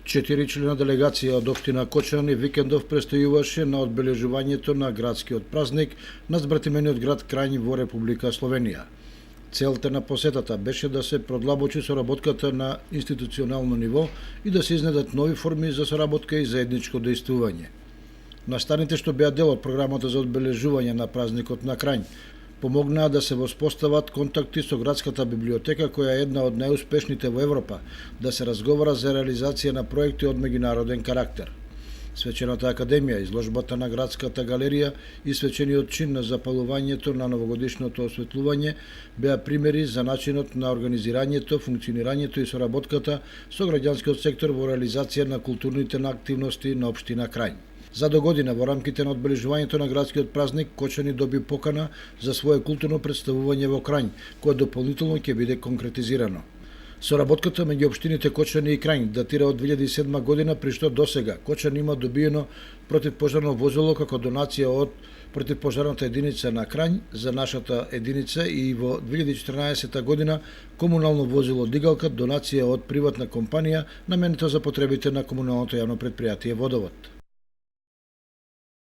4 члена делегација од општина Кочани викендов престојуваше на одбележувањето на градскиот празник на збратимениот град Крањ во Република Словенија. Целта на посетата беше да се продлабочи соработката на институционално ниво и да се изнедат нови форми за соработка и заедничко дејствување. Настаните што беа дел од програмата за одбележување на празникот на Крањ помогнаа да се воспостават контакти со градската библиотека, која е една од најуспешните во Европа, да се разговара за реализација на проекти од меѓународен карактер. Свечената академија, изложбата на градската галерија и свечениот чин на запалувањето на новогодишното осветлување беа примери за начинот на организирањето, функционирањето и соработката со граѓанскиот сектор во реализација на културните активности на општина Крањ. За догодина во рамките на одбележувањето на градскиот празник Кочани доби покана за свое културно представување во Крањ, кое дополнително ќе биде конкретизирано. Соработката меѓу општините Кочани и Крањ датира од 2007 година, при што досега Кочани има добиено противпожарно возило како донација од противпожарната единица на Крањ за нашата единица и во 2014 година комунално возило дигалка донација од приватна компанија наменето за потребите на комуналното јавно претпријатие Водовод.